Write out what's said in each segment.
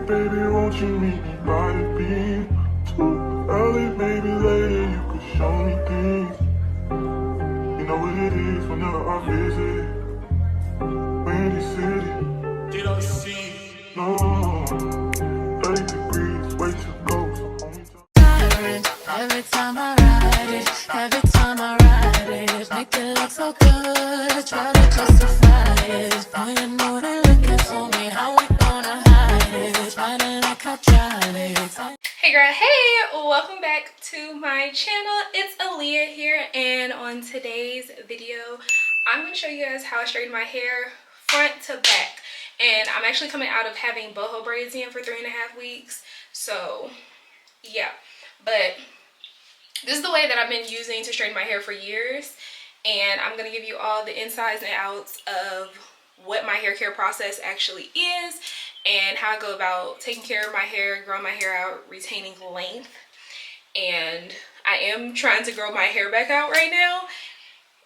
baby, won't you meet me by the beam? Too early, maybe later, you could show me things. You know what it is whenever I visit Windy City. Did I see? No, 30 degrees, way to go, so only every time I ride it, every time I ride it, make it look so good, try to justify it. Boy, you know they looking for me, how we gonna hide it, riding like I drive it. Hey girl, hey, welcome back to my channel. It's Aliyah here, and on today's video I'm going to show you guys how I straighten my hair front to back. And I'm actually coming out of having boho braids in for 3.5 weeks, so yeah. But this is the way that I've been using to straighten my hair for years, and I'm going to give you all the insides and outs of what my hair care process actually is and how I go about taking care of my hair, growing my hair out, retaining length. And I am trying to grow my hair back out right now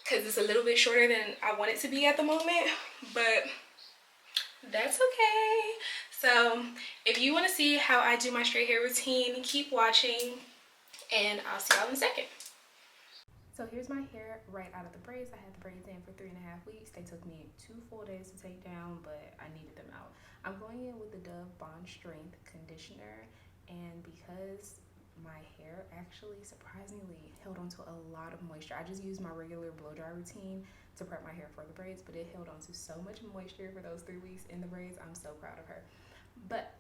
because it's a little bit shorter than I want it to be at the moment, but that's okay. So if you want to see how I do my straight hair routine, keep watching, and I'll see y'all in a second. So here's my hair right out of the braids. I had the braids in for 3.5 weeks. They took me 2 full days to take down, but I needed them out. I'm going in with the Dove Bond Strength conditioner, and because my hair actually surprisingly held onto a lot of moisture. I just used my regular blow dry routine to prep my hair for the braids, but it held onto so much moisture for those 3 weeks in the braids. I'm so proud of her. But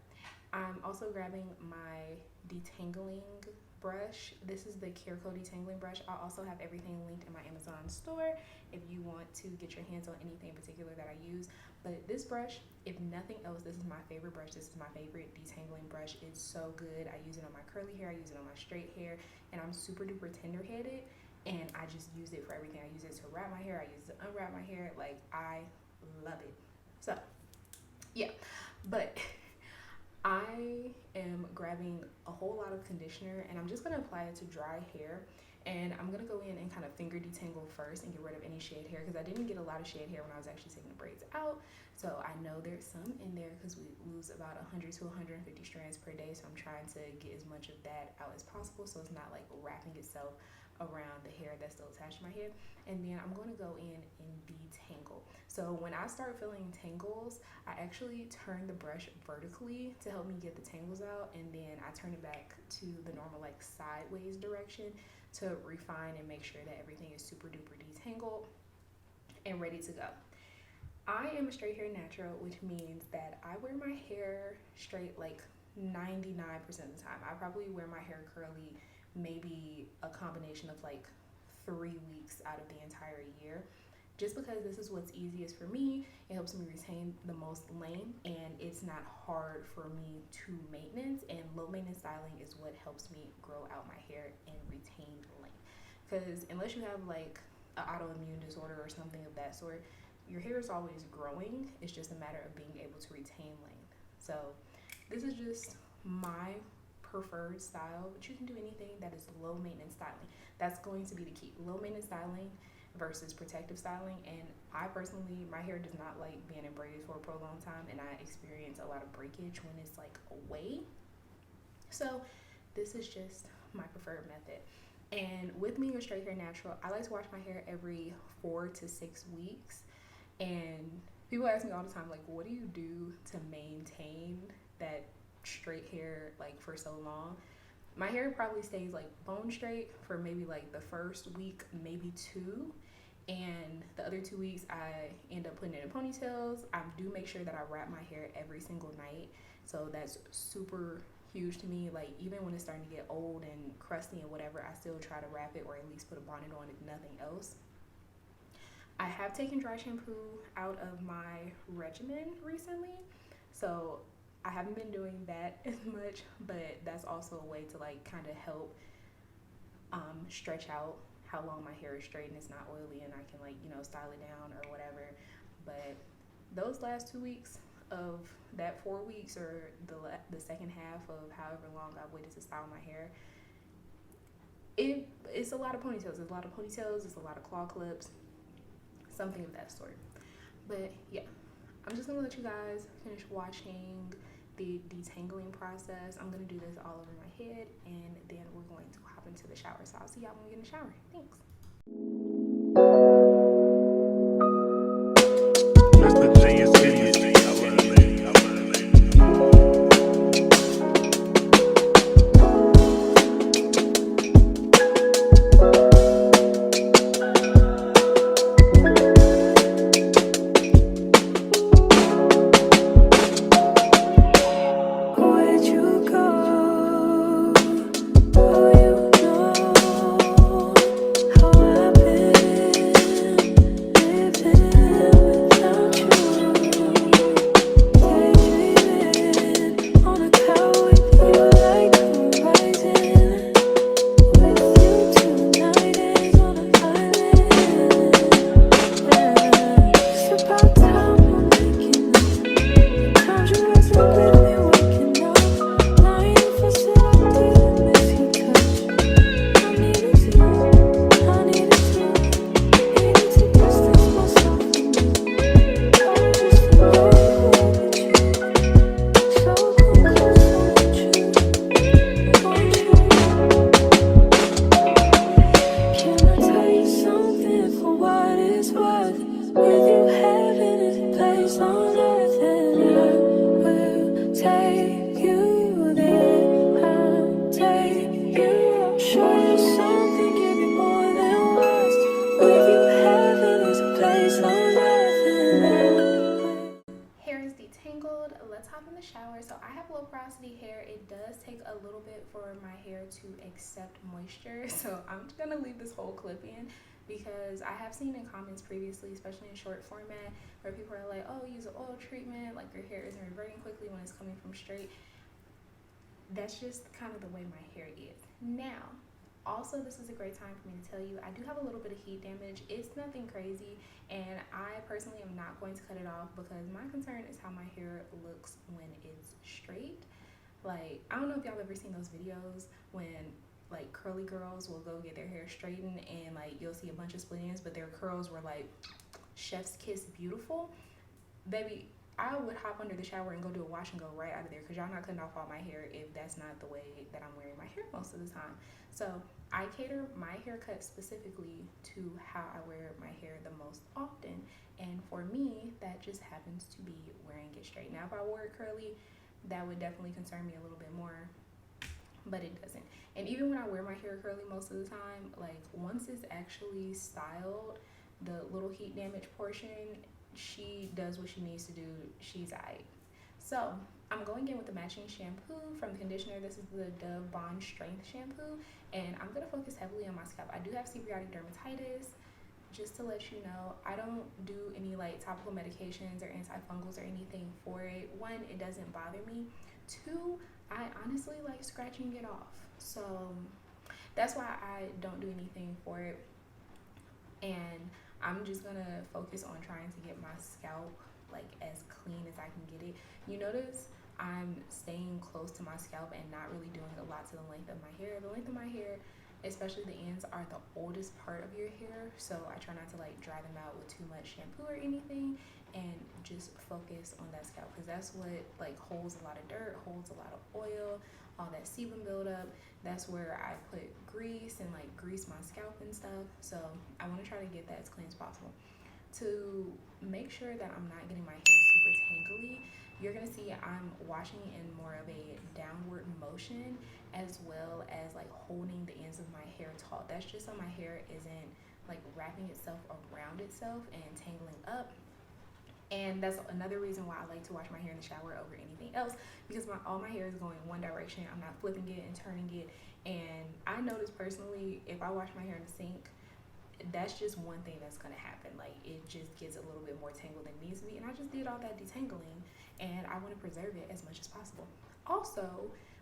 I'm also grabbing my detangling brush. This is the Keraco detangling brush. I'll also have everything linked in my Amazon store if you want to get your hands on anything in particular that I use. But this brush, if nothing else, this is my favorite brush. This is my favorite detangling brush. It's so good. I use it on my curly hair, I use it on my straight hair, and I'm super duper tender headed, and I just use it for everything. I use it to wrap my hair, I use it to unwrap my hair. Like, I love it. So yeah, but I am grabbing a whole lot of conditioner, and I'm just going to apply it to dry hair. And I'm going to go in and kind of finger detangle first and get rid of any shaved hair, because I didn't get a lot of shaved hair when I was actually taking the braids out. So I know there's some in there because we lose about 100 to 150 strands per day. So I'm trying to get as much of that out as possible so it's not like wrapping itself around the hair that's still attached to my head. And then I'm going to go in and detangle. So when I start feeling tangles, I actually turn the brush vertically to help me get the tangles out, and then I turn it back to the normal like sideways direction to refine and make sure that everything is super duper detangled and ready to go. I am a straight hair natural, which means that I wear my hair straight like 99% of the time. I probably wear my hair curly maybe a combination of like 3 weeks out of the entire year, just because this is what's easiest for me. It helps me retain the most length, and it's not hard for me to maintenance, and low maintenance styling is what helps me grow out my hair and retain length. Because unless you have like an autoimmune disorder or something of that sort, your hair is always growing. It's just a matter of being able to retain length. So this is just my preferred style, but you can do anything that is low maintenance styling. That's going to be the key. Low maintenance styling versus protective styling. And I personally, my hair does not like being in braids for a prolonged time, and I experience a lot of breakage when it's like away. So this is just my preferred method. And with me, a straight hair natural, I like to wash my hair every 4 to 6 weeks. And people ask me all the time, like, what do you do to maintain that straight hair like for so long? My hair probably stays like bone straight for maybe like the first week, maybe 2, and the other 2 weeks I end up putting it in ponytails. I do make sure that I wrap my hair every single night, so that's super huge to me. Like, even when it's starting to get old and crusty and whatever, I still try to wrap it or at least put a bonnet on, if nothing else. I have taken dry shampoo out of my regimen recently, so I haven't been doing that as much, but that's also a way to like kind of help stretch out how long my hair is straight and it's not oily, and I can like, you know, style it down or whatever. But those last 2 weeks of that 4 weeks, or the second half of however long I've waited to style my hair, it's a lot of ponytails. It's a lot of ponytails. It's a lot of claw clips, something of that sort. But yeah, I'm just gonna let you guys finish watching the detangling process. I'm going to do this all over my head, and then we're going to hop into the shower. So I'll see y'all when we get in the shower. Thanks. That's the genius idiot. So I have low porosity hair. It does take a little bit for my hair to accept moisture. So I'm just gonna leave this whole clip in because I have seen in comments previously, especially in short format, where people are like, oh, use an oil treatment, like your hair isn't reverting quickly when it's coming from straight. That's just kind of the way my hair is. Now, also, this is a great time for me to tell you, I do have a little bit of heat damage. It's nothing crazy, and I personally am not going to cut it off because my concern is how my hair looks when it's straight. Like, I don't know if y'all ever seen those videos when like curly girls will go get their hair straightened and like you'll see a bunch of split ends, but their curls were like chef's kiss beautiful. Baby, I would hop under the shower and go do a wash and go right out of there because y'all not cutting off all my hair if that's not the way that I'm wearing my hair most of the time. So I cater my haircut specifically to how I wear my hair the most often, and for me that just happens to be wearing it straight. Now if I wore it curly, that would definitely concern me a little bit more, but it doesn't. And even when I wear my hair curly most of the time, like once it's actually styled, the little heat damage portion, she does what she needs to do. She's aight. So I'm going in with the matching shampoo from the conditioner. This is the Dove Bond Strength shampoo, and I'm going to focus heavily on my scalp. I do have seborrheic dermatitis. Just to let you know, I don't do any like topical medications or antifungals or anything for it. One, it doesn't bother me. Two, I honestly like scratching it off. So that's why I don't do anything for it. And I'm just gonna focus on trying to get my scalp like as clean as I can get it. You notice I'm staying close to my scalp and not really doing a lot to the length of my hair. The length of my hair, especially the ends, are the oldest part of your hair, so I try not to like dry them out with too much shampoo or anything, and just focus on that scalp because that's what like holds a lot of dirt, holds a lot of oil, all that sebum buildup. That's where I put grease and like grease my scalp and stuff. So I want to try to get that as clean as possible. To make sure that I'm not getting my hair super tangly, you're gonna see I'm washing in more of a downward motion, as well as like holding the ends of my hair taut. That's just so my hair isn't like wrapping itself around itself and tangling up. And that's another reason why I like to wash my hair in the shower over anything else, because all my hair is going one direction. I'm not flipping it and turning it. And I notice personally, if I wash my hair in the sink, that's just one thing that's gonna happen. Like it just gets a little bit more tangled than it needs to be, and I just did all that detangling, and I want to preserve it as much as possible. Also,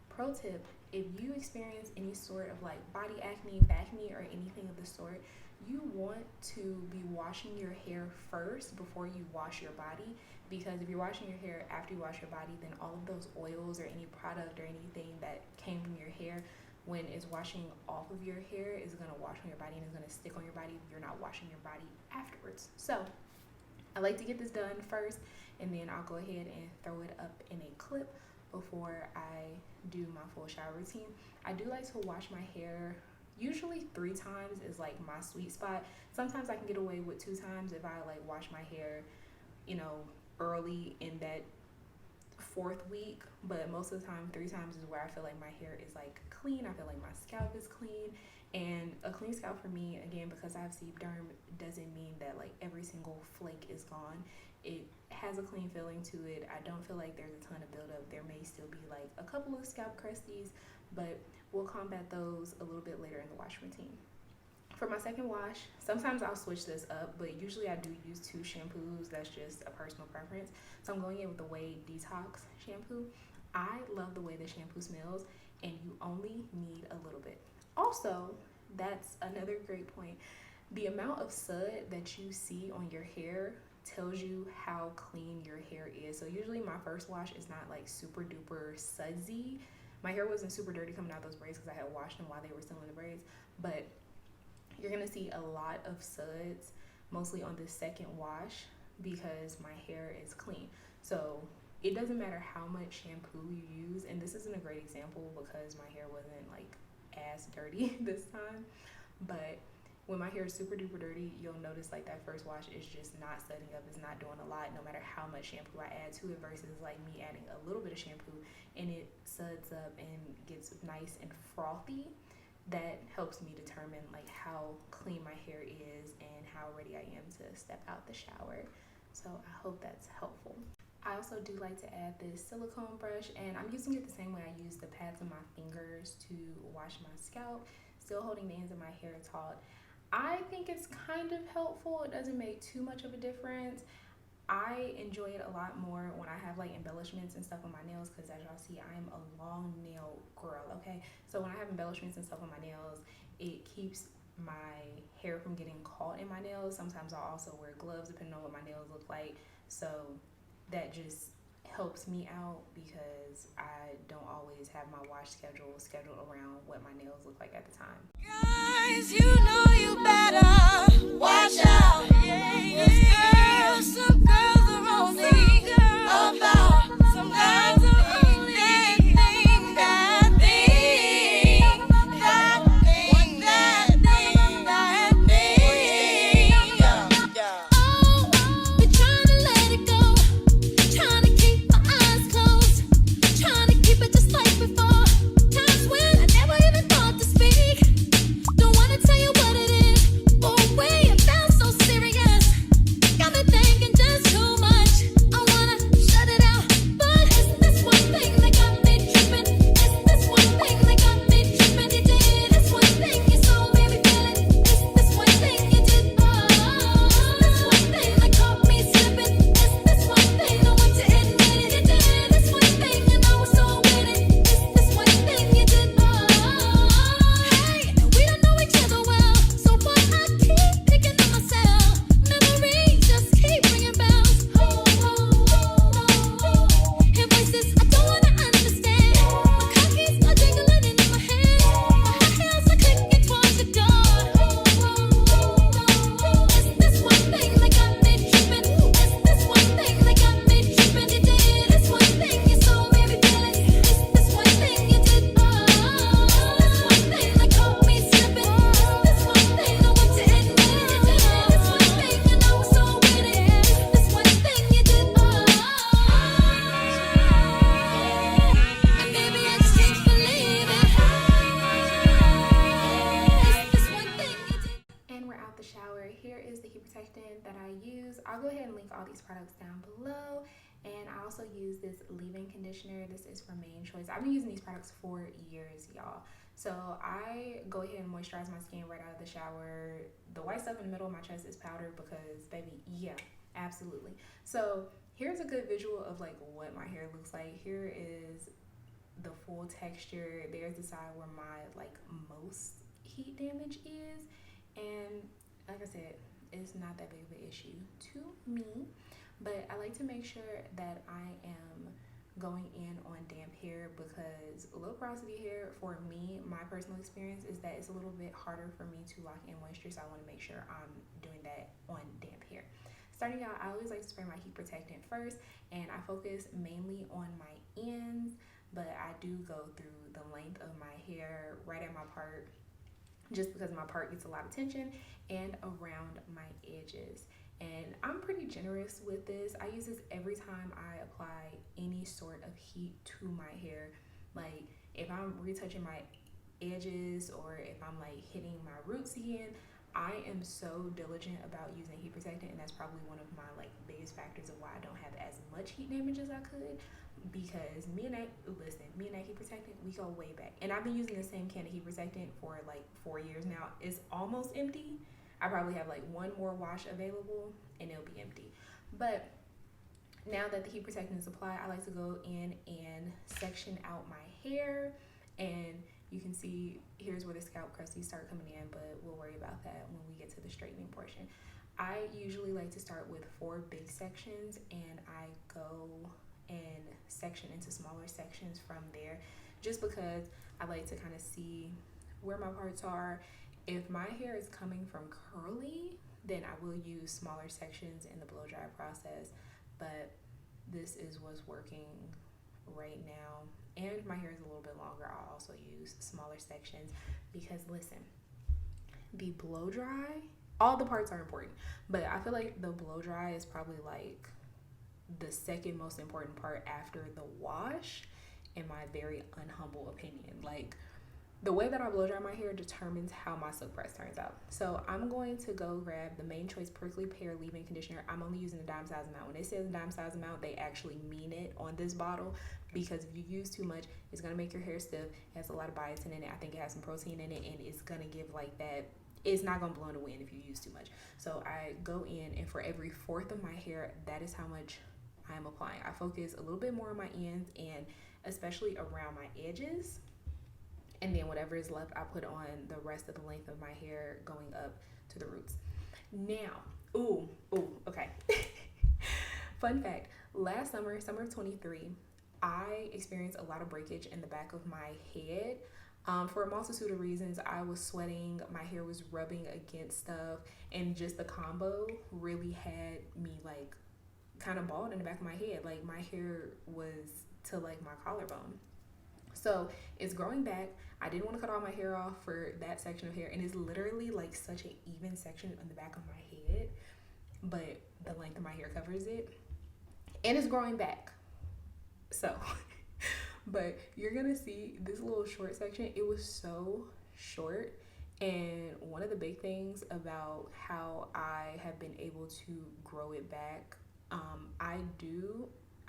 pro tip, if you experience any sort of like body acne, acne, or anything of the sort, you want to be washing your hair first before you wash your body, because if you're washing your hair after you wash your body, then all of those oils or any product or anything that came from your hair, when it's washing off of your hair, is going to wash on your body and is going to stick on your body if you're not washing your body afterwards. So I like to get this done first, and then I'll go ahead and throw it up in a clip before I do my full shower routine. I do like to wash my hair. Usually 3 times is like my sweet spot. Sometimes I can get away with 2 times if I like wash my hair, you know, early in that 4th week, but most of the time 3 times is where I feel like my hair is like clean. I feel like my scalp is clean, and a clean scalp for me, again, because I have sebderm, doesn't mean that like every single flake is gone. It has a clean feeling to it. I don't feel like there's a ton of buildup. There may still be like a couple of scalp crusties, but we'll combat those a little bit later in the wash routine. For my second wash, sometimes I'll switch this up, but usually I do use 2 shampoos. That's just a personal preference. So I'm going in with the Way Detox shampoo. I love the way the shampoo smells, and you only need a little bit. Also, that's another great point. The amount of sud that you see on your hair tells you how clean your hair is. So usually my first wash is not like super duper sudsy. My hair wasn't super dirty coming out those braids because I had washed them while they were still in the braids, but you're gonna see a lot of suds, mostly on the second wash, because my hair is clean. So it doesn't matter how much shampoo you use, and this isn't a great example because my hair wasn't like as dirty this time, but when my hair is super duper dirty, you'll notice like that first wash is just not sudding up, it's not doing a lot no matter how much shampoo I add to it, versus like me adding a little bit of shampoo and it suds up and gets nice and frothy. That helps me determine like how clean my hair is and how ready I am to step out the shower. So I hope that's helpful. I also do like to add this silicone brush, and I'm using it the same way I use the pads of my fingers to wash my scalp, still holding the ends of my hair taut. I think it's kind of helpful. It doesn't make too much of a difference. I enjoy it a lot more when I have like embellishments and stuff on my nails, because as y'all see, I'm a long nail girl, okay? So when I have embellishments and stuff on my nails, it keeps my hair from getting caught in my nails. Sometimes I'll also wear gloves depending on what my nails look like. So that just helps me out because I don't always have my wash scheduled around what my nails look like at the time. Guys, you know you better watch out. Cause some girls are only about, some guys are only think that thing, that thing, that thing, that thing. Oh, been trying to let it go, trying to keep my eyes closed, trying to keep it just like before. Times when I never even thought to speak. Don't wanna tell you what it is, but way it felt so serious. Got me thinking just too much. I wanna shut it out, but it's this one thing that got me tripping. It's this one thing that got me tripping. You did this one thing, you so made me feel it. It's this one thing you did. Oh, this one thing that caught me slipping. It's this one thing I want to admit it. You did this one thing and I was so with it. It's this one thing you did. Hey, we don't know each other well, so why I keep picking on myself? Memories just keep ringing bells. Hear voices I don't wanna understand. My car keys are jingling in my head. My high heels are clicking towards the door. It's this one thing that got me tripping. It's this one thing that got me tripping. You did this one thing, you so made me feel it. It's this one thing you did. This one thing that caught me slipping. This one thing I want to admit it. You did this one thing and I was so with it. This one thing you did. And baby, I just can't believe it. It's this one thing you did. And we're out the shower. Here is the heat protectant that I use. I'll go ahead and link all these products down below. And I also use this leave-in conditioner. This is from Main Choice. I've been using these products for years, y'all. So I go ahead and moisturize my skin right out of the shower. The white stuff in the middle of my chest is powder because, baby, yeah, absolutely. So here's a good visual of like what my hair looks like. Here is the full texture. There's the side where my like most heat damage is, and like I said, it's not that big of an issue to me, but I like to make sure that I am going in on damp hair, because low porosity hair, for me, my personal experience is that it's a little bit harder for me to lock in moisture, so I want to make sure I'm doing that on damp hair. Starting out, I always like to spray my heat protectant first, and I focus mainly on my ends. do go through the length of my hair right at my part, just because my part gets a lot of tension, and around my edges. And I'm pretty generous with this. I use this every time I apply any sort of heat to my hair. Like if I'm retouching my edges or if I'm like hitting my roots again, I am so diligent about using heat protectant, and that's probably one of my like biggest factors of why I don't have as much heat damage as I could, because me and that heat protectant, we go way back. And I've been using the same can of heat protectant for like 4 years now. It's almost empty. I probably have like one more wash available and it'll be empty. But now that the heat protectant is applied, I like to go in and section out my hair, and you can see here's where the scalp crusties start coming in, but we'll worry about that when we get to the straightening portion. I usually like to start with 4 big sections, and I go and section into smaller sections from there, just because I like to kind of see where my parts are. If my hair is coming from curly, then I will use smaller sections in the blow dry process, but this is what's working right now. And my hair is a little bit longer, I'll also use smaller sections, because listen, the blow dry, all the parts are important, but I feel like the blow dry is probably like the second most important part after the wash, in my very unhumble opinion. Like the way that I blow dry my hair determines how my silk press turns out. So I'm going to go grab the Main Choice Prickly Pear leave-in conditioner. I'm only using the dime size amount. When it says dime size amount, they actually mean it on this bottle, because if you use too much, it's going to make your hair stiff. It has a lot of biotin in it. I think it has some protein in it, and it's going to give like that. It's not going to blow in the wind if you use too much. So I go in, and for every 1/4 of my hair, that is how much I'm applying. I focus a little bit more on my ends and especially around my edges. And then whatever is left, I put on the rest of the length of my hair going up to the roots. Now, okay. Fun fact, last summer of 23, I experienced a lot of breakage in the back of my head. For a multitude of reasons. I was sweating, my hair was rubbing against stuff, and just the combo really had me like kind of bald in the back of my head. Like my hair was to like my collarbone. So it's growing back. I didn't want to cut all my hair off for that section of hair, and it's literally like such an even section on the back of my head, but the length of my hair covers it, and it's growing back. So but you're gonna see this little short section. It was so short, and one of the big things about how I have been able to grow it back,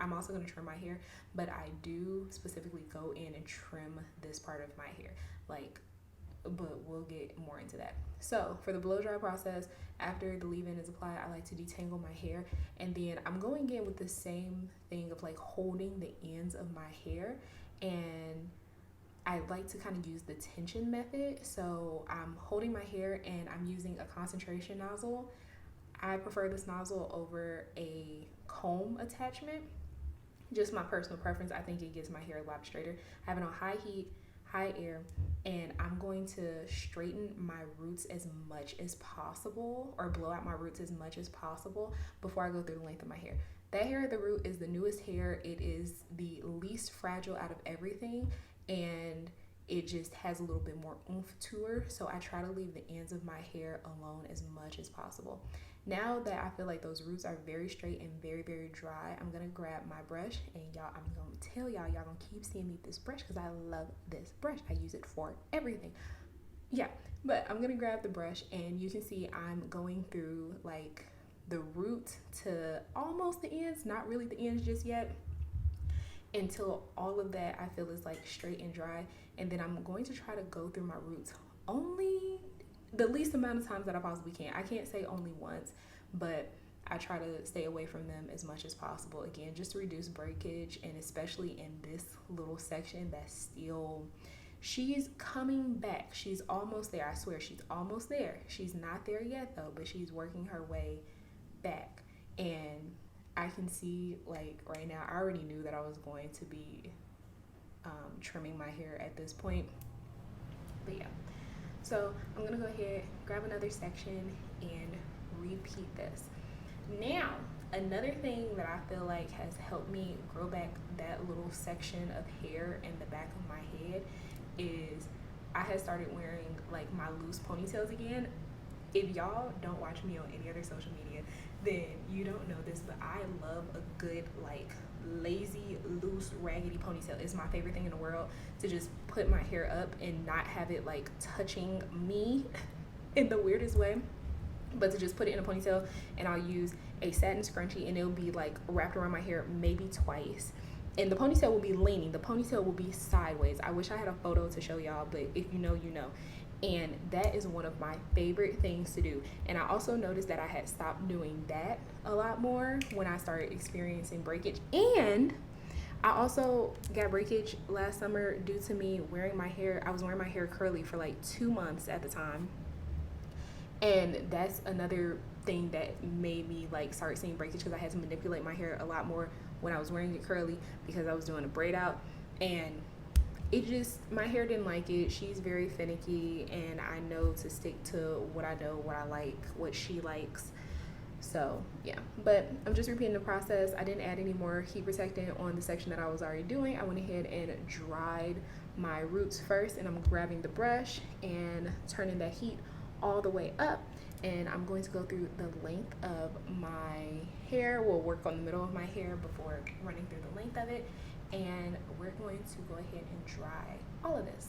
I'm also going to trim my hair, but I do specifically go in and trim this part of my hair, but we'll get more into that. So for the blow dry process, after the leave-in is applied, I like to detangle my hair, and then I'm going in with the same thing of like holding the ends of my hair, and I like to kind of use the tension method. So I'm holding my hair and I'm using a concentration nozzle. I prefer this nozzle over a comb attachment. Just my personal preference. I think it gives my hair a lot straighter. I have it on high heat, high air, and I'm going to straighten my roots as much as possible, or blow out my roots as much as possible before I go through the length of my hair. That hair at the root is the newest hair. It is the least fragile out of everything, and it just has a little bit more oomph to her. So I try to leave the ends of my hair alone as much as possible. Now that I feel like those roots are very straight and very, very dry, I'm going to grab my brush, and I'm going to tell y'all going to keep seeing me with this brush because I love this brush. I use it for everything. Yeah, but I'm going to grab the brush, and you can see I'm going through like the root to almost the ends, not really the ends just yet, until all of that I feel is like straight and dry. And then I'm going to try to go through my roots only the least amount of times that I possibly can. I can't say only once, but I try to stay away from them as much as possible, again, just to reduce breakage. And especially in this little section that's still, she's coming back. She's almost there. I swear she's almost there. She's not there yet though, but she's working her way back. And I can see like right now, I already knew that I was going to be trimming my hair at this point, but yeah. So I'm gonna go ahead, grab another section, and repeat this. Now, Another thing that I feel like has helped me grow back that little section of hair in the back of my head is I had started wearing like my loose ponytails again. If y'all don't watch me on any other social media, then you don't know this, but I love a good like lazy, loose, raggedy ponytail. It's my favorite thing in the world to just put my hair up and not have it like touching me in the weirdest way, but to just put it in a ponytail, and I'll use a satin scrunchie and it'll be like wrapped around my hair maybe twice, and the ponytail will be leaning, the ponytail will be sideways. I wish I had a photo to show y'all, but if you know, you know. And that is one of my favorite things to do. And I also noticed that I had stopped doing that a lot more when I started experiencing breakage. And I also got breakage last summer due to me wearing my hair. I was wearing my hair curly for like 2 months at the time. And that's another thing that made me like start seeing breakage, because I had to manipulate my hair a lot more when I was wearing it curly because I was doing a braid out. And it just, my hair didn't like it. She's very finicky, and I know to stick to what I know, what I like, what she likes. So yeah, but I'm just repeating the process. I didn't add any more heat protectant on the section that I was already doing. I went ahead and dried my roots first, and I'm grabbing the brush and turning that heat all the way up, and I'm going to go through the length of my hair. We'll work on the middle of my hair before running through the length of it, and we're going to go ahead and dry all of this.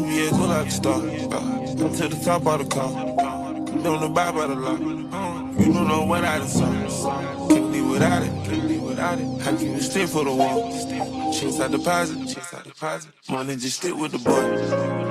Yeah, go like a star. Come to the top of the car. You don't know by the law. You don't know what I done saw. Can't live without it. Can't live without it. How can you stick for the wall? Chase out deposit. Chase out deposit. Money just stick with the boy.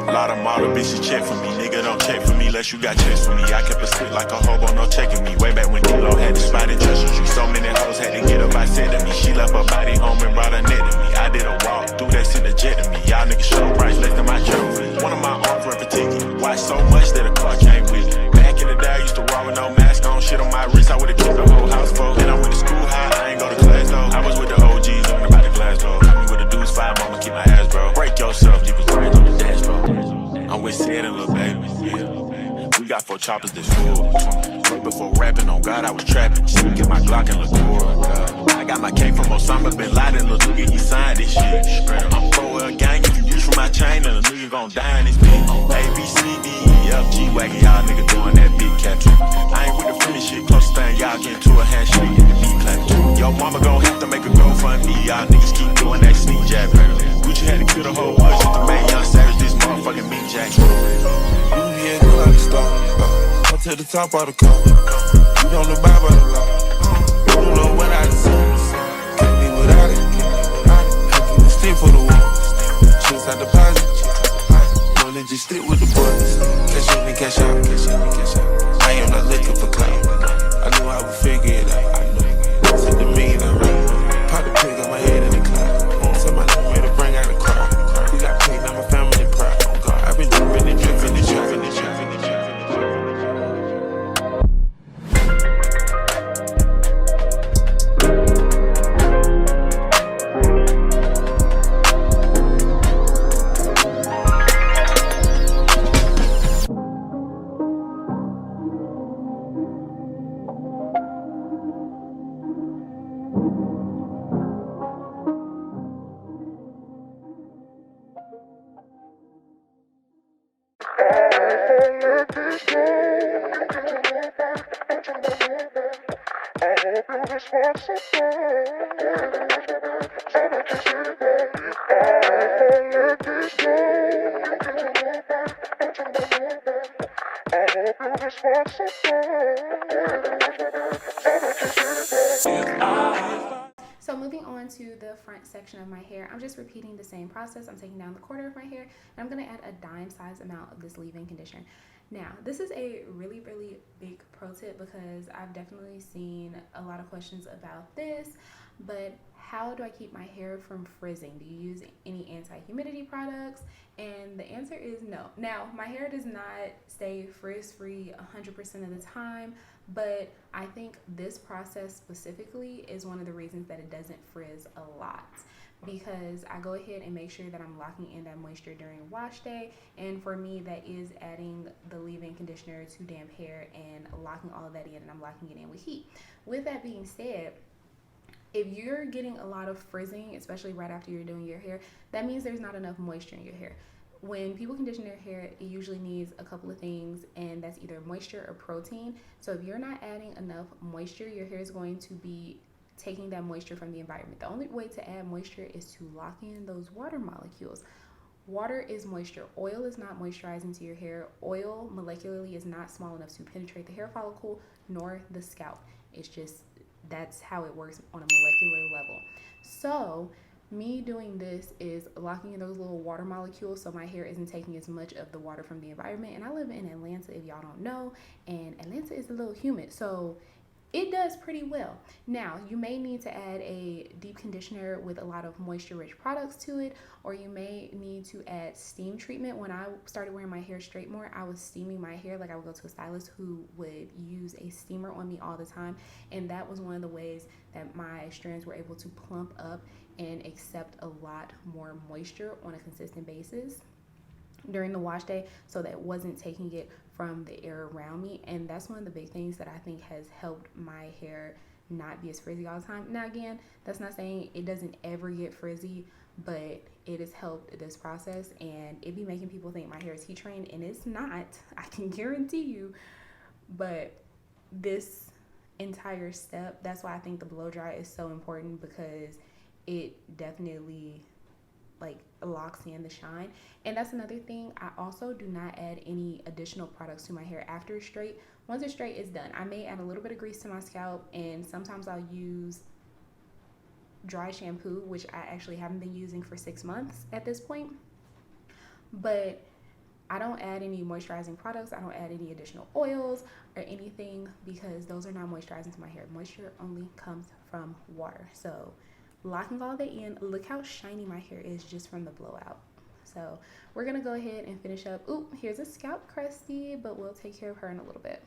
A lot of model bitches check for me. Nigga don't check for me unless you got checks for me. I kept a stick like a hobo, no checking me. Way back when D-Lo had the spot in Treasury. So many hoes had to get up, I said to me. She left her body home and brought her net to me. I did a walk through that, sent a jet to me. Y'all niggas show price less than my jewelry. One of my arms worth a ticket. Watch so much that a car came with it. Back in the day, I used to walk with no mask on. Shit on my wrist, I would've killed the whole house full. And I went to school high, I ain't go to class though. I was with the OGs, learning about the glass though. Got me with the dudes, 5 mama, keep my ass bro. Break yourself, you was braids on the dash bro. I'm with Sid and Lil Baby, yeah. We got 4 choppers this full. Right before rapping, on God, I was trapping. Get my Glock and liqueur. I got my cake from Osama Bin Laden. Lil' nigga, he signed this shit. I'm for a gang, if you reach for my chain, then a nigga gon' die in this bitch. A, B, C, D, E, F, G, wagon, y'all nigga doing that big capture. I ain't with the friendly shit, close thing, y'all get into a handshake and the beat clap. Yo, mama gon' have to make a GoFundMe. Y'all niggas keep doing that sneak jab. Gucci had to kill the whole hood just to make Young Savage this motherfucking meat jack. Yeah, go like a star. Come to the top of the car. You don't know by the law. You don't know what I see. Can't live without it. How can you stick for the wall? Chase out deposit. Money just stick with the boys. Cash in and cash out. I am not looking for clout. I knew I would figure it out. Said the mean I right. Pop the pig on my head in the cloud. Somebody made to bring out the crowd. We got paid, now my family proud. I've been dripping and dripping and dripping and dripping and dripping. So moving on to the front section of my hair, I'm just repeating the same process. I'm taking down the quarter of my hair, and I'm going to add a dime size amount of this leave-in conditioner. Now, this is a really, really big pro tip because I've definitely seen a lot of questions about this, but how do I keep my hair from frizzing? Do you use any anti-humidity products? And the answer is no. Now, my hair does not stay frizz-free 100% of the time, but I think this process specifically is one of the reasons that it doesn't frizz a lot, because I go ahead and make sure that I'm locking in that moisture during wash day. And for me, that is adding the leave-in conditioner to damp hair and locking all of that in, and I'm locking it in with heat. With that being said, if you're getting a lot of frizzing, especially right after you're doing your hair, that means there's not enough moisture in your hair. When people condition their hair, it usually needs a couple of things, and that's either moisture or protein. So if you're not adding enough moisture, your hair is going to be taking that moisture from the environment. The only way to add moisture is to lock in those water molecules. Water is moisture. Oil is not moisturizing to your hair. Oil molecularly is not small enough to penetrate the hair follicle nor the scalp. It's just, that's how it works on a molecular level. So me doing this is locking in those little water molecules so my hair isn't taking as much of the water from the environment. And I live in Atlanta, if y'all don't know, and Atlanta is a little humid, so it does pretty well. Now, you may need to add a deep conditioner with a lot of moisture-rich products to it, or you may need to add steam treatment. When I started wearing my hair straight more, I was steaming my hair. Like, I would go to a stylist who would use a steamer on me all the time, and that was one of the ways that my strands were able to plump up and accept a lot more moisture on a consistent basis during the wash day, so that it wasn't taking it from the air around me. And that's one of the big things that I think has helped my hair not be as frizzy all the time. Now again, that's not saying it doesn't ever get frizzy, but it has helped this process, and it be making people think my hair is heat trained, and it's not, I can guarantee you. But this entire step, that's why I think the blow dry is so important, because it definitely like locks in the shine. And that's another thing, I also do not add any additional products to my hair after it's straight. Once it's straight, it's done. I may add a little bit of grease to my scalp, and sometimes I'll use dry shampoo, which I actually haven't been using for 6 months at this point. But I don't add any moisturizing products. I don't add any additional oils or anything, because those are not moisturizing to my hair. Moisture only comes from water. So locking all that in, look how shiny my hair is just from the blowout. So we're gonna go ahead and finish up. Ooh, here's a scalp crusty, but we'll take care of her in a little bit.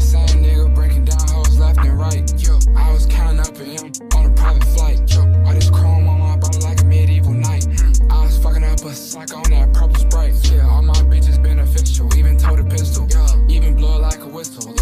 Same nigga breaking down hoes left and right. Yo, I was counting up in him on a private flight. Yo, all this chrome on my body like a medieval knight. I was fucking up a psych on that purple Sprite. Yeah, all my bitches beneficial, even told a pistol. Even blow it like a whistle.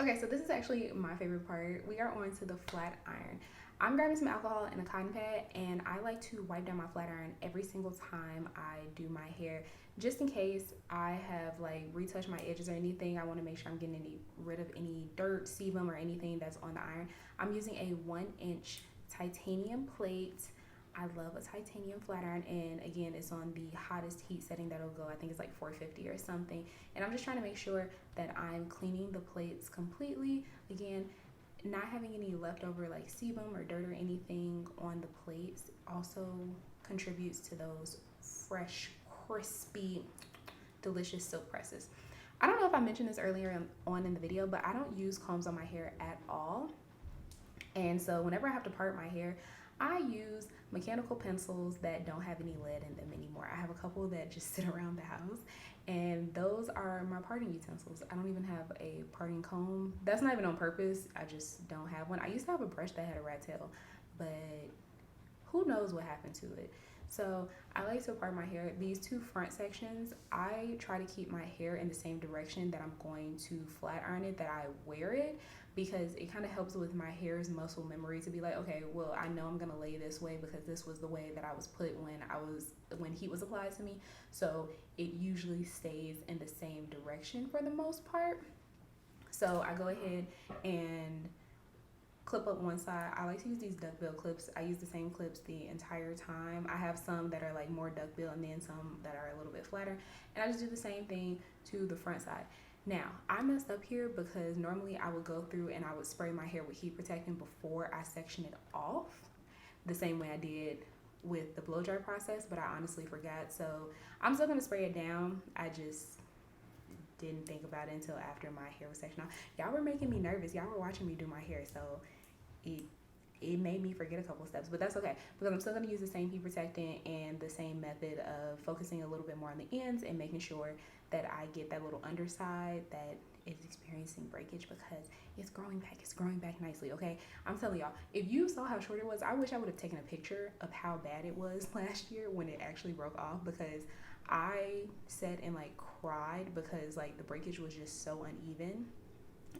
Okay, so this is actually my favorite part. We are on to the flat iron. I'm grabbing some alcohol and a cotton pad, and I like to wipe down my flat iron every single time I do my hair, just in case I have like retouched my edges or anything. I want to make sure I'm getting rid of any dirt, sebum, or anything that's on the iron. I'm using a 1-inch titanium plate. I love a titanium flat iron, and again, it's on the hottest heat setting that'll go. I think it's like 450 or something. And I'm just trying to make sure that I'm cleaning the plates completely. Again, not having any leftover like sebum or dirt or anything on the plates also contributes to those fresh, crispy, delicious silk presses. I don't know if I mentioned this earlier on in the video, but I don't use combs on my hair at all. And so whenever I have to part my hair, I use mechanical pencils that don't have any lead in them anymore. I have a couple that just sit around the house, and those are my parting utensils. I don't even have a parting comb. That's not even on purpose. I just don't have one. I used to have a brush that had a rat tail, but who knows what happened to it. So I like to part my hair. These two front sections, I try to keep my hair in the same direction that I'm going to flat iron it, that I wear it, because it kind of helps with my hair's muscle memory to be like, okay, well, I know I'm gonna lay this way because this was the way that I was put when heat was applied to me. So it usually stays in the same direction for the most part. So I go ahead and clip up one side. I like to use these duckbill clips. I use the same clips the entire time. I have some that are like more duckbill, and then some that are a little bit flatter, and I just do the same thing to the front side. Now, I messed up here because normally I would go through and I would spray my hair with heat protectant before I section it off, the same way I did with the blow dry process, but I honestly forgot. So I'm still gonna spray it down. I just didn't think about it until after my hair was sectioned off. Y'all were making me nervous. Y'all were watching me do my hair, so it made me forget a couple steps, but that's okay because I'm still going to use the same heat protectant and the same method of focusing a little bit more on the ends and making sure that I get that little underside that is experiencing breakage because it's growing back nicely. Okay, I'm telling y'all, if you saw how short it was, I wish I would have taken a picture of how bad it was last year when it actually broke off, because I sat and like cried because like the breakage was just so uneven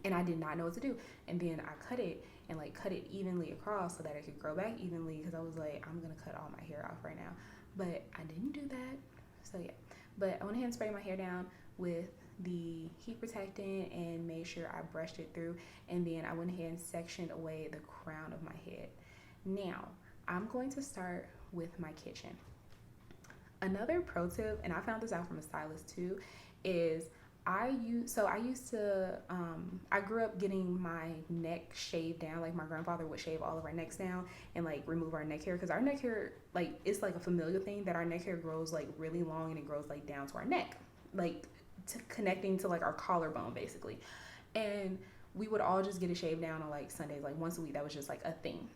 and I did not know what to do. And then I cut it and like cut it evenly across so that it could grow back evenly, because I was like, I'm gonna cut all my hair off right now, but I didn't do that. So yeah, but I went ahead and sprayed my hair down with the heat protectant and made sure I brushed it through, and then I went ahead and sectioned away the crown of my head. Now I'm going to start with my kitchen. Another pro tip, and I found this out from a stylist too, is I grew up getting my neck shaved down. Like my grandfather would shave all of our necks down and like remove our neck hair, because our neck hair, like, it's like a familial thing that our neck hair grows like really long and it grows like down to our neck, like connecting to like our collarbone basically. And we would all just get it shaved down on like Sundays, like once a week. That was just like a thing.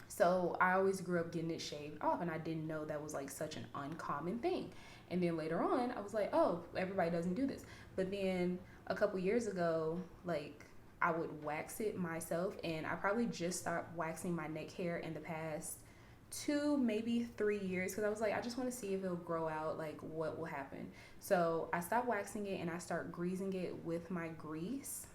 So I always grew up getting it shaved off, and I didn't know that was like such an uncommon thing. And then later on, I was like, oh, everybody doesn't do this. But then a couple years ago, like, I would wax it myself, and I probably just stopped waxing my neck hair in the past 2, maybe 3 years, because I was like, I just want to see if it'll grow out, like what will happen. So I stopped waxing it and I start greasing it with my grease.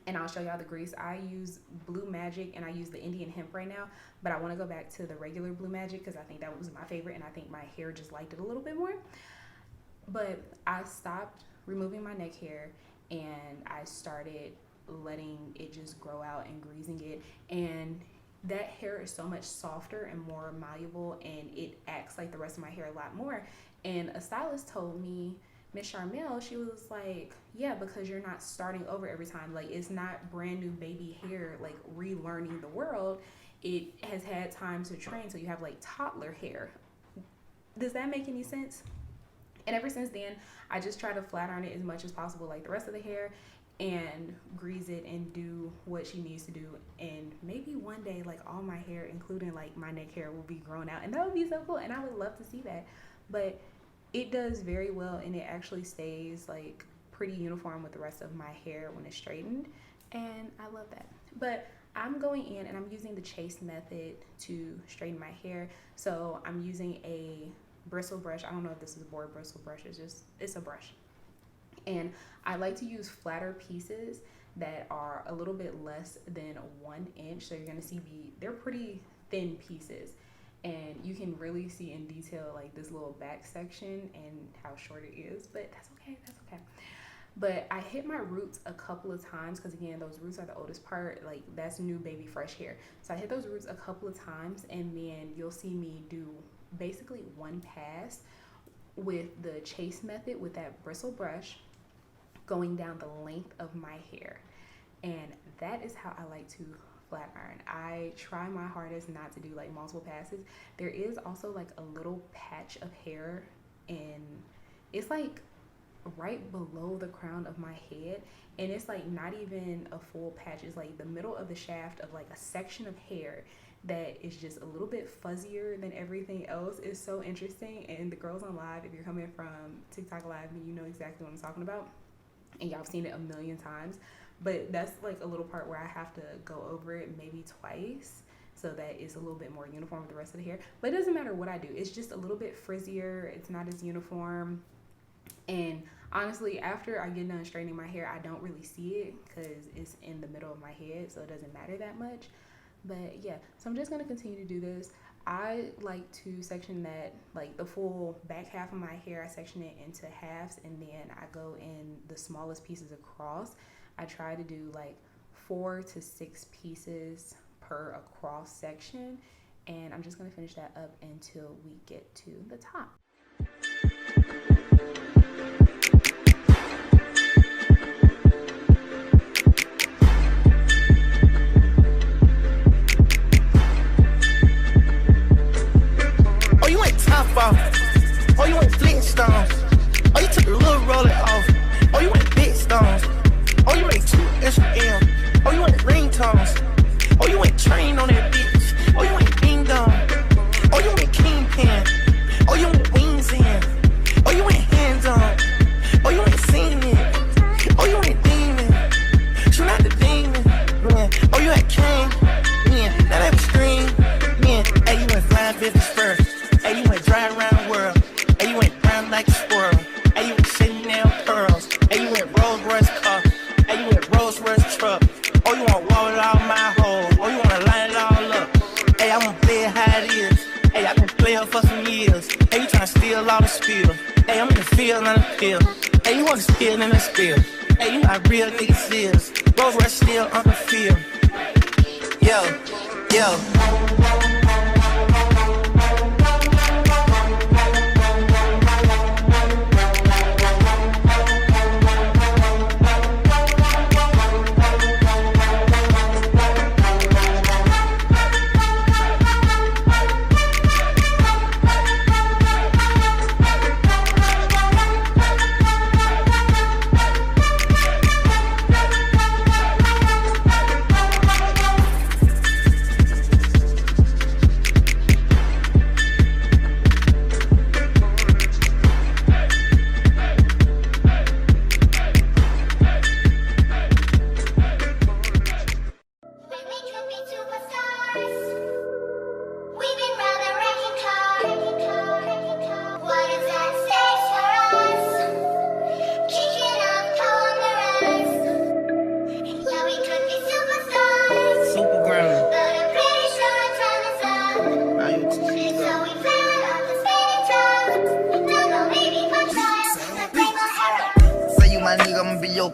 And I'll show y'all the grease. I use Blue Magic and I use the Indian hemp right now, but I want to go back to the regular Blue Magic because I think that was my favorite, and I think my hair just liked it a little bit more. But I stopped removing my neck hair and I started letting it just grow out and greasing it, and that hair is so much softer and more malleable, and it acts like the rest of my hair a lot more. And a stylist told me, Miss Charmel, she was like, yeah, because you're not starting over every time. Like, it's not brand new baby hair, like relearning the world. It has had time to train, so you have like toddler hair. Does that make any sense? And ever since then, I just try to flat iron it as much as possible, like the rest of the hair, and grease it and do what she needs to do. And maybe one day, like, all my hair, including like my neck hair, will be grown out, and that would be so cool, and I would love to see that. But it does very well, and it actually stays like pretty uniform with the rest of my hair when it's straightened, and I love that. But I'm going in and I'm using the chase method to straighten my hair. So I'm using a bristle brush. I don't know if this is a board bristle brush, it's a brush. And I like to use flatter pieces that are a little bit less than 1 inch. So you're gonna see they're pretty thin pieces, and you can really see in detail like this little back section and how short it is, but that's okay. But I hit my roots a couple of times, because again, those roots are the oldest part. Like, that's new baby fresh hair. So I hit those roots a couple of times, and then you'll see me do basically one pass with the chase method with that bristle brush, going down the length of my hair. And that is how I like to flat iron. I try my hardest not to do like multiple passes. There is also like a little patch of hair, and it's like right below the crown of my head, and it's like not even a full patch. It's like the middle of the shaft of like a section of hair that is just a little bit fuzzier than everything else. It's so interesting. And the girls on live, if you're coming from TikTok live, you know exactly what I'm talking about, and y'all have seen it a million times. But that's like a little part where I have to go over it maybe twice so that it's a little bit more uniform with the rest of the hair. But it doesn't matter what I do, it's just a little bit frizzier, it's not as uniform. And honestly, after I get done straightening my hair, I don't really see it because it's in the middle of my head, so it doesn't matter that much. But yeah, so I'm just going to continue to do this. I like to section that, like the full back half of my hair, I section it into halves, and then I go in the smallest pieces across. I try to do like 4 to 6 pieces per across section, and I'm just going to finish that up until we get to the top. Oh, you ain't top off. Oh, you ain't Flintstones. Oh, you took the little roller off. Oh, you truck. Oh, you wanna walk it out my hole. Oh, you wanna line it all up. Hey, I wanna play it how it is. Hey, I been playing for some years. Hey, you tryna steal all the spill. Hey, I'm in the field, not the field. Hey, you wanna spill in the spill. Hey, you not real niggas is. Rose Rush still on the field. Yo, yo.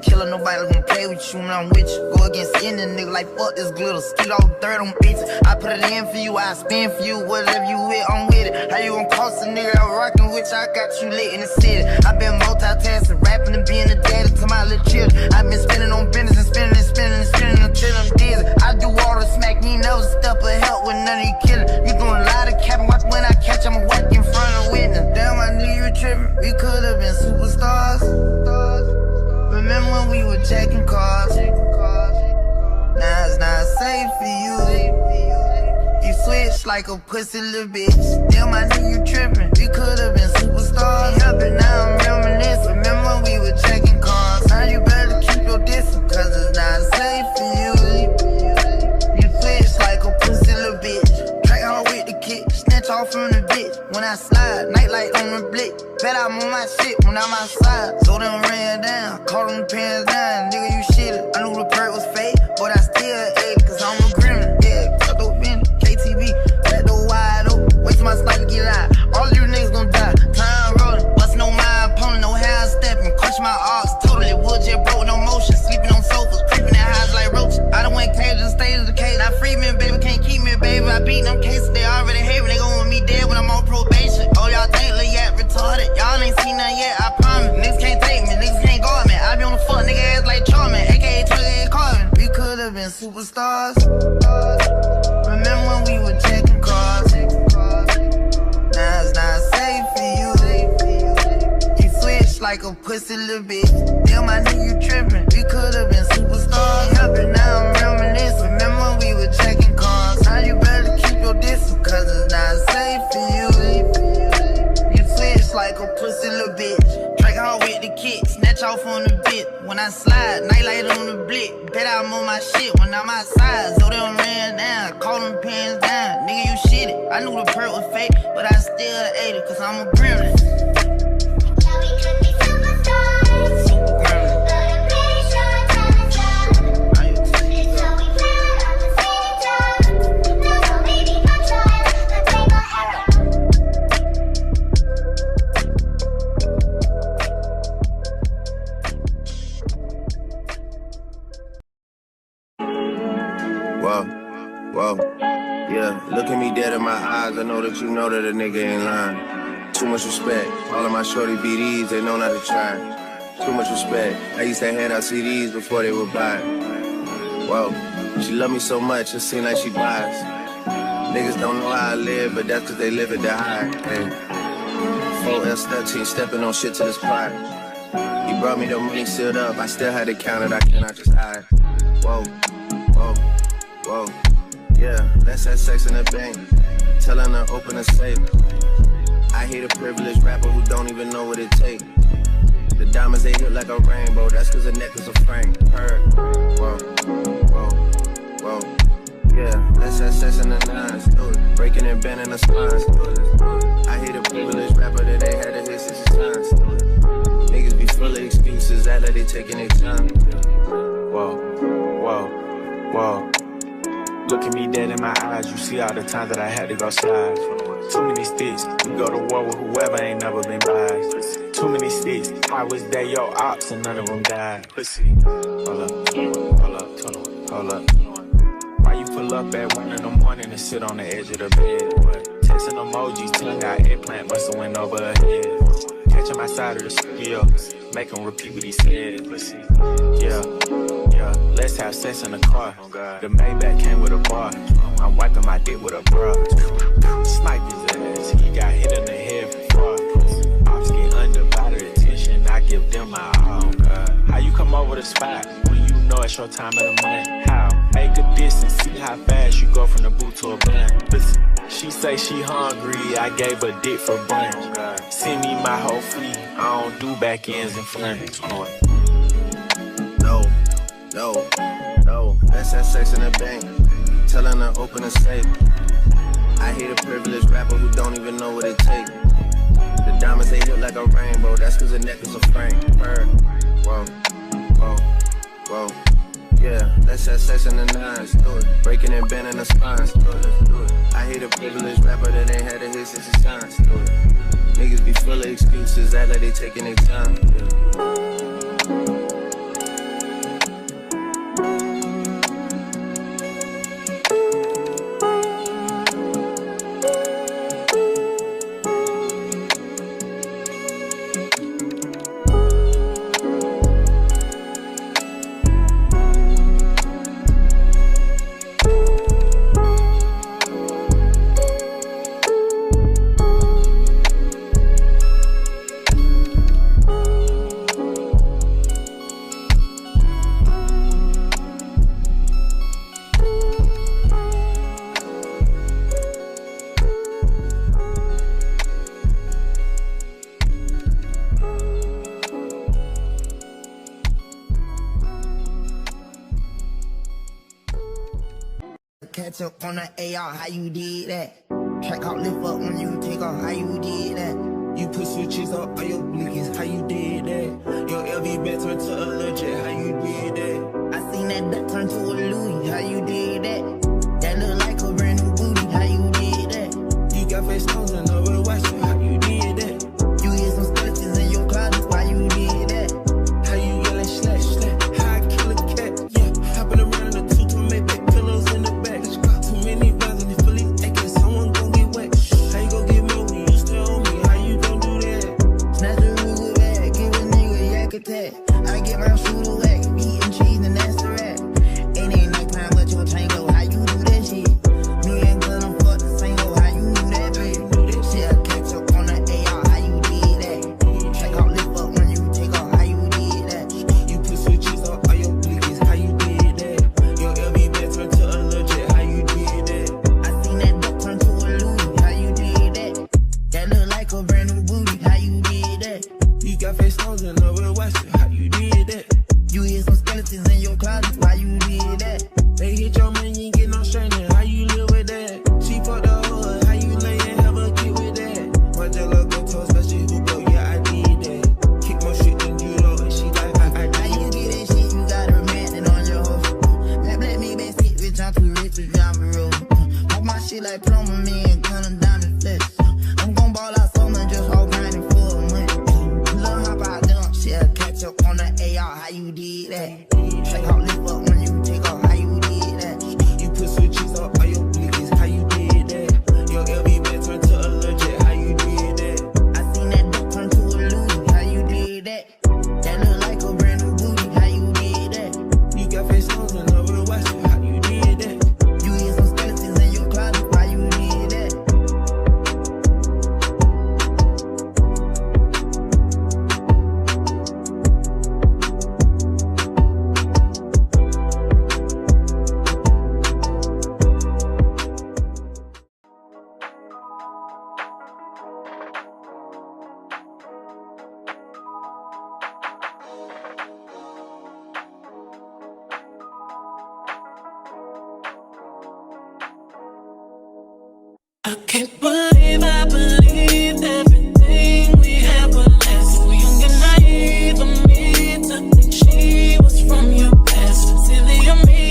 Killer, nobody gonna play with you when I'm with you. Go against any nigga like fuck this glitter. Skeet all dirt on bitches. I put it in for you, I spin for you. Whatever you with, I'm with it. How you gon' cost a nigga I'm rockin' with you? I got you lit in the city. I been multitasking, rapping and being a daddy to my little children. I been spinning on business and spinning and spinning and spinning until I'm dizzy. I do all the smack, you never step or help with none of you killers. You doing a lot of capping, watch when I catch, I'ma whack in front of witness. Damn, I knew you were tripping. We could've been superstars. Remember when we were checking cars? Now it's not safe for you. You switch like a pussy little bitch. Damn, I knew you tripping. We could've been superstars. Yeah, but now I'm reminiscing. Remember when we were checking cars? Now you better keep your distance, cause it's not safe for you. You switch like a pussy little bitch. Track hard with the kick, snatch off from the bitch. When I slide, nightlight on the blick. Bet I'm on my shit when I'm outside. So them ran down, caught them pants down. Nigga, you shitted. I knew the perk was fake, but I still ate it, cause I'm a criminal. Yeah, cut dope in KTV, that door wide open. Wait till my sniper get out. All you niggas gon' die. Time rolling, bustin' on my opponent, no how I'm stepping. Crush my arcs, totally wood jet broke, no motion. Sleeping on sofas, creeping in highs like roaches. I done went cage and stayed in the cage. Now free me, baby, can't keep me, baby. I beat them cases, they already hate me. They gon' want me dead when I'm on probation. Oh, y'all think Aliyah retarded? Y'all ain't seen nothing yet, I promise. Niggas can't take me, niggas can't guard me. I be on the fuck nigga ass like Charmin, aka 28 Carvin. We could've been superstars. Remember when we were checking cars? Now it's not safe for you. You switch like a pussy little bitch. Damn, I knew you tripping. We could've been superstars. Yeah, but now I'm reminiscing. Remember when we were checking cars? Now you better keep your distance, cause it's not safe for you. Like a pussy little bitch. Track hard with the kick, snatch off on the bit. When I slide, nightlight on the blick. Bet I'm on my shit when I'm outside. So them ran down, caught them pants down. Nigga, you shitted. I knew the perk was fake, but I still ate it, cause I'm a gremlin. Yeah, we could be superstars. Super gremlin. But I'm pretty sure time is up. So we plan on the city top. No, so maybe my child, the table error. Whoa, yeah, look at me dead in my eyes, I know that you know that a nigga ain't lying. Too much respect, all of my shorty BDs, they know not to try. Too much respect, I used to hand out CDs before they would buy. Whoa, she love me so much, it seem like she buys. Niggas don't know how I live, but that's cause they live it to high. Hey. 4S13, stepping on shit to this pride. He brought me the money sealed up, I still had to count it, I cannot just hide. Whoa, whoa, whoa. Yeah, let's have sex in the bank. Telling her open a safe. I hate a privileged rapper who don't even know what it takes. The diamonds they hit like a rainbow. That's cause the necklace a frame. Heard. Whoa, whoa, whoa. Yeah, let's have sex in the nines. Breaking and bending the spines. I hate a privileged rapper that they had to hit 6 times. Niggas be full of excuses, act like they taking their time. Whoa. Whoa, whoa. Look at me dead in my eyes, you see all the times that I had to go slide. Too many sticks, we go to war with whoever ain't never been biased. Too many sticks, I was there, your ops, and none of them died. Pussy, hold up, hold up. Why you pull up at 1 in the morning and sit on the edge of the bed? What? Texting emojis, tongue out eggplant, must've went over her head. Catch him outside of the studio, make him repeat what he said. Pussy, yeah. Let's have sex in the car. The Maybach came with a bar. I'm wiping my dick with a bra. Snipe his ass. He got hit in the head before. Ops get undivided attention. I give them my all. How you come over the spot when you know it's your time of the month? How? Make a distance. See how fast you go from the boot to a blunt. Listen, she say she hungry. I gave her dick for brunch. Send me my whole fleet. I don't do back ends and fronts. No, let's have sex in the bank. Telling her open a safe. I hate a privileged rapper who don't even know what it takes. The diamonds they look like a rainbow, that's cause the necklace a frame. Whoa. Yeah, let's have sex in the nines. Do it. Breaking and bending the spines. Do it. I hate a privileged rapper that ain't had a hit since his signs. Do it. Niggas be full of excuses, act like they taking their time. Yeah. Catch up on the AR, how you did that? Track out, lift up when you take off, how you did that? You put switches up on your blinkies, how you did that? Your LV bet turned to a legit, how you did that? I seen that duck turn to a Louis, how you did that? That look like a brand new booty, how you did that? You got face stones and over watch you, how you did that? You hit some skeletons in your closet, why you did that? How you yelling slash, how I kill a cat, yeah, hopping around in a two to make back pillows in the back. Too many rounds and they fully acting, someone gon' get wet. How you gon' get more when you still on me? How you gon' do that? Snatch the Ruger bag, give a nigga a yak attack. I get my shooter whack, eating cheese and that's the rat. It ain't nighttime but your tango, how you do that shit? Me and Glenn fuck the same hoe, how you do that bitch? Shit, I catch up on the AR, how you did that? Check out, lift up when you take off, how you did that? You put switches up on your blinkies, how you did that? Your LV bet turned to a legit, how you did that? I seen that duck turn to a Louis, how you did that? That look like a brand new booty, how you did that? You got face stones and over watch it, how you did that? You hit some skeletons in your closet, why you did that? They hit your man, you ain't get no straightening, how you live with that? She fucked the hood, how you lay and have a kid with that? My jello go to a special who go, yeah, I did that. Kick more shit than judo, and she like, I did. How you get that shit, you got her man on your hoe. Let me back sit, bitch, I'm too rich to drive a road. Walk my shit like plumber, me and gun and diamond flesh. I'm gon' ball out summer, just all grinding for a month. Little hop out dump, shit, I catch up on the AR, how you did that? Check out, lift up when you take off, how you did that? You put switches up on your blinkies, how you did that? Your LV bet turned to a legit, how you did that? I seen that duck turn to a Louis, how you did that? That look like a brand new booty, how you did that? You got face stones and over watch it, how you did that? You hit some skeletons in your closet, why you did that? I can't believe I believed everything we had was last. So young and naive of me to think she was from your past. Silly of me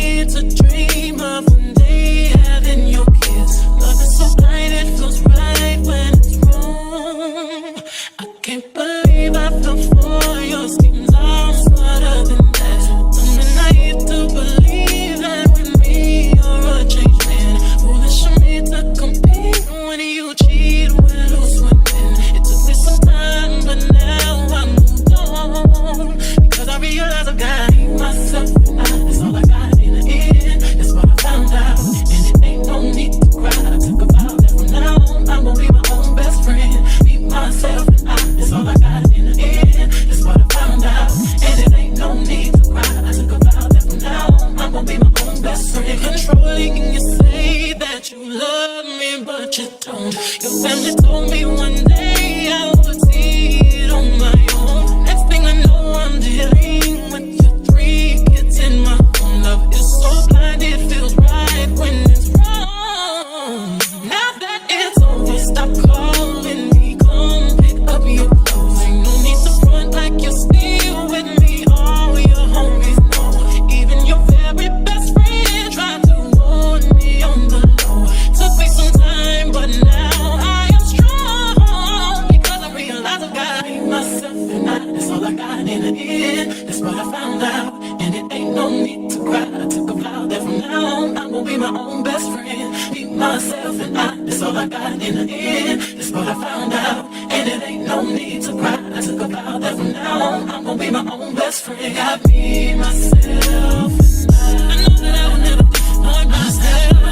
making you say that you love me, but you don't. Your family told me one day I would see it on my own. Next thing I know, I'm dealing with your 3 kids in my own. Love is so blind, it feels right when it's wrong. Now that it's over, stop calling me. Come pick up your clothes. Ain't no need to front like you're still with me. All your homies know. Even your very best friend tried to warn me on the low. Took me some time, but now I am strong. Because I realize I've got myself and that's all I got in the end. That's what I found out. And it ain't no need to cry. I took a vow that from now on I'm gonna be my own best friend. Be myself and that's all I got in the end. That's what I found out. And it ain't no need to cry. I took a vow that from now on I'm gonna be my own best friend. Got me, myself, and I know that I will never disappoint myself.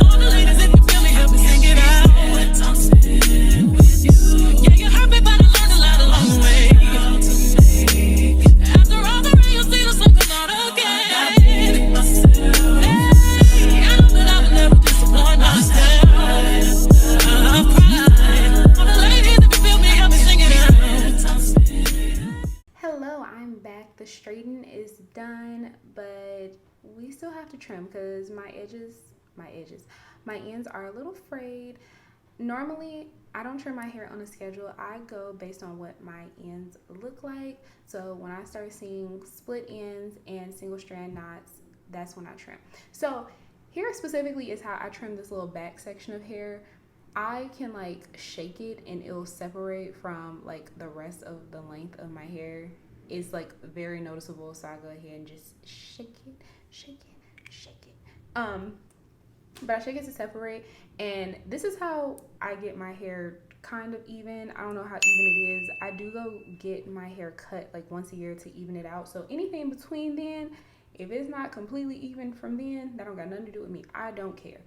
All the ladies, if you feel me, help me sing it out. I'm sitting with you. Yeah, you hurt me, but I learned a lot along the way. After all the rain, you'll see the sun come out again. I know that I will never disappoint myself. I'm crying. All the ladies, if you feel me, help me sing it out. Hello, I'm back. The straighten is done, but we still have to trim because my ends are a little frayed. Normally, I don't trim my hair on a schedule. I go based on what my ends look like. So when I start seeing split ends and single strand knots, that's when I trim. So here specifically is how I trim this little back section of hair. I can like shake it and it'll separate from like the rest of the length of my hair. It's like very noticeable, so I go ahead and just shake it. But I shake it to separate, and this is how I get my hair kind of even. I don't know how even it is. I do go get my hair cut like once a year to even it out. So anything between then, if it's not completely even from then, that don't got nothing to do with me. I don't care.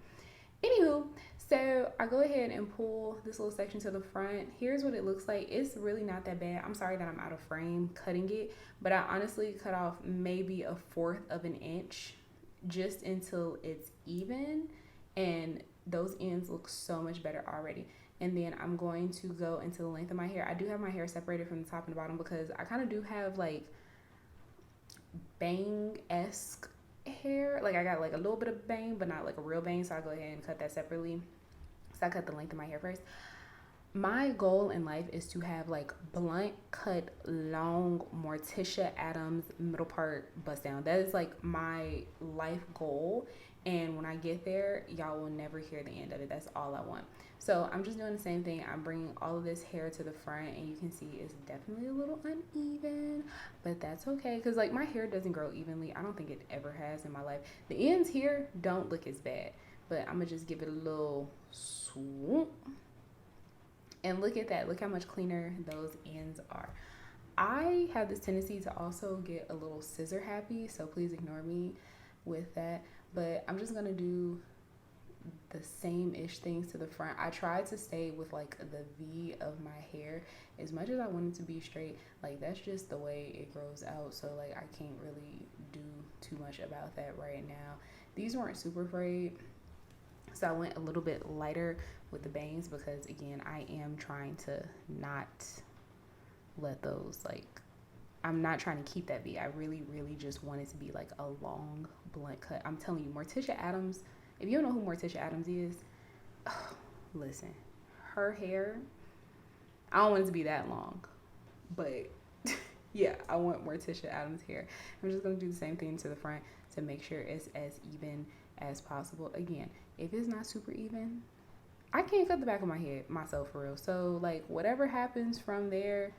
Anywho, so I go ahead and pull this little section to the front. Here's what it looks like. It's really not that bad. I'm sorry that I'm out of frame cutting it, but I honestly cut off maybe 1/4 of an inch just until it's even, and those ends look so much better already. And then I'm going to go into the length of my hair. I do have my hair separated from the top and the bottom because I kind of do have like bang-esque hair. Like I got like a little bit of bang, but not like a real bang, so I go ahead and cut that separately. So I cut the length of my hair first. My goal in life is to have like blunt cut, long Morticia Adams middle part bust down. That is like my life goal, and when I get there, y'all will never hear the end of it. That's all I want. So I'm just doing the same thing. I'm bringing all of this hair to the front, and you can see it's definitely a little uneven, but that's okay because like my hair doesn't grow evenly. I don't think it ever has in my life. The ends here don't look as bad, but I'm gonna just give it a little swoop. And look at that. Look how much cleaner those ends are. I have this tendency to also get a little scissor happy, so please ignore me with that. But I'm just going to do the same-ish things to the front. I tried to stay with like the V of my hair as much as I want it to be straight. Like that's just the way it grows out, so like I can't really do too much about that right now. These weren't super frayed, so I went a little bit lighter with the bangs because again I am trying to not let those, like I'm not trying to keep that V. I really just want it to be like a long blunt cut. I'm telling you, Morticia Adams, if you don't know who Morticia Adams is, listen, her hair, I don't want it to be that long, but yeah, I want Morticia Adams hair. I'm just going to do the same thing to the front to make sure it's as even as possible. Again, if it's not super even, I can't cut the back of my head myself for real. So like whatever happens from there,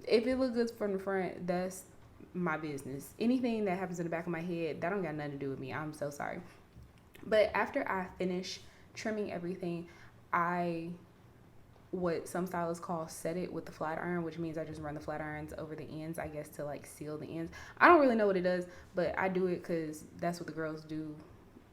if it looks good from the front, that's my business. Anything that happens in the back of my head, that don't got nothing to do with me. I'm so sorry. But after I finish trimming everything, I, what some stylists call set it with the flat iron, which means I just run the flat irons over the ends, I guess, to like seal the ends. I don't really know what it does, but I do it because that's what the girls do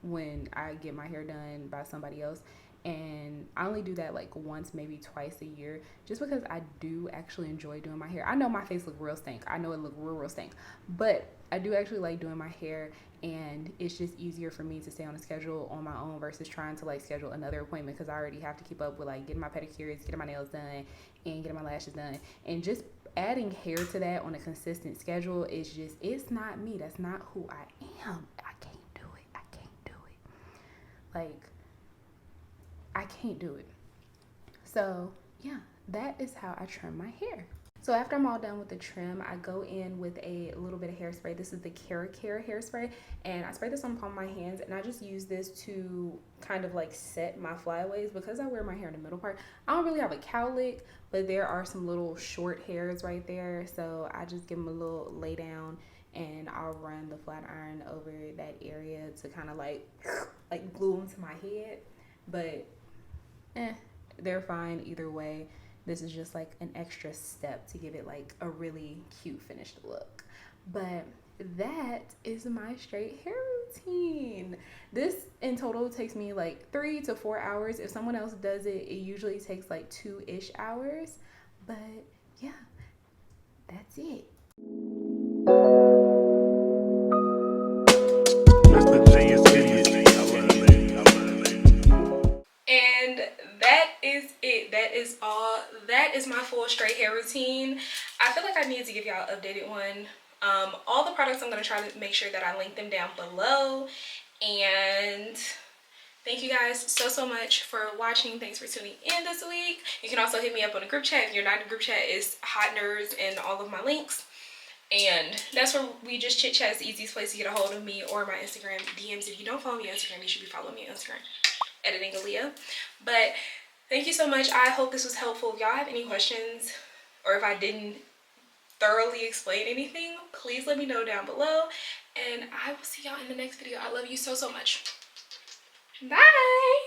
when I get my hair done by somebody else. and I only do that like once, maybe twice a year, just because I do actually enjoy doing my hair. I know my face look real stink. I know it look real stink, but I do actually like doing my hair, and it's just easier for me to stay on a schedule on my own versus trying to like schedule another appointment, because I already have to keep up with like getting my pedicures, getting my nails done, and getting my lashes done. And just adding hair to that on a consistent schedule is just, it's not me. That's not who I am. I can't do it. I can't do it. Like, I can't do it. So yeah, that is how I trim my hair. So after I'm all done with the trim, I go in with a little bit of hairspray. This is the Care hairspray, and I spray this on the palm of my hands, and I just use this to kind of like set my flyaways, because I wear my hair in the middle part. I don't really have a cowlick, but there are some little short hairs right there, so I just give them a little lay down, and I'll run the flat iron over that area to kind of like glue them to my head. But they're fine either way. This is just like an extra step to give it like a really cute finished look. But that is my straight hair routine. This in total takes me like 3 to 4 hours. If someone else does it, it usually takes like 2-ish hours. But yeah, that's it. And that is it. That is all. That is my full straight hair routine. I feel like I need to give y'all an updated one. All the products, I'm going to try to make sure that I link them down below. And thank you guys so much for watching. Thanks for tuning in this week. You can also hit me up on the group chat. If you're not in the group chat, it's Hot Nerds and all of my links. And that's where we just chit chat. It's the easiest place to get a hold of me, or my Instagram DMs. If you don't follow me on Instagram, you should be following me on Instagram. Editing Aliyah. But thank you so much. I hope this was helpful. If y'all have any questions, or if I didn't thoroughly explain anything, please let me know down below, and I will see y'all in the next video. I love you so much. Bye.